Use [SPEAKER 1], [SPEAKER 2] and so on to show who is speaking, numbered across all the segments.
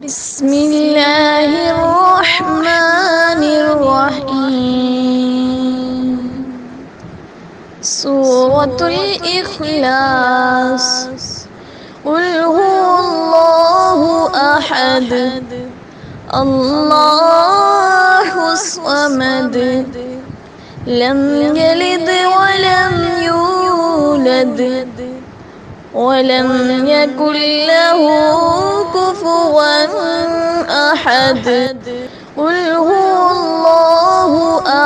[SPEAKER 1] بسم الله الرحمن الرحيم. سورة الإخلاص. قل هو الله أحد الله الصمد لم يلد ولم يولد ولم يكن له كفوا أحد. قل هو الله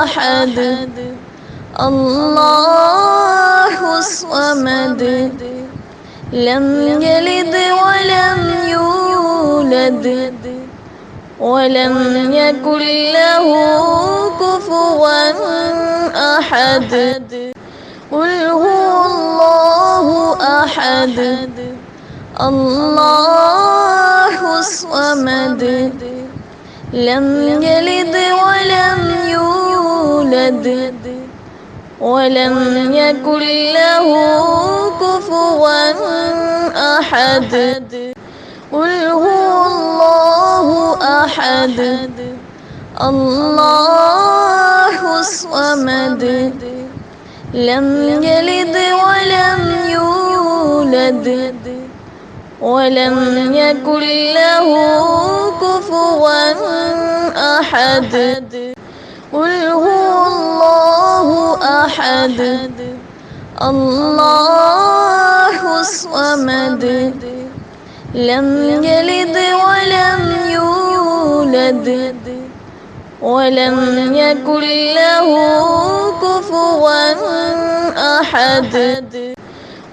[SPEAKER 1] أحد الله الصمد لم يلد ولم يولد ولم يكن له كفوا أحد. قل هو الله أحد الله الصمد لم يلد ولم يولد ولم يكن له كفوا أحد. قل هو الله أحد الله الصمد لم يلد ولم يولد ولم يكن له كفوا أحد. قل هو الله أحد الله الصمد لم يلد ولم يولد ولم يكن له كفوا أحد.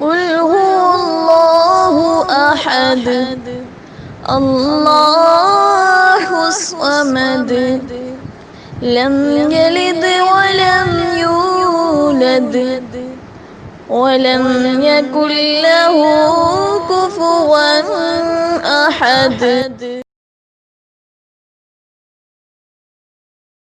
[SPEAKER 1] قل هو الله أحد الله الصمد لم يلد ولم يولد ولم يكن له كفوا أحد.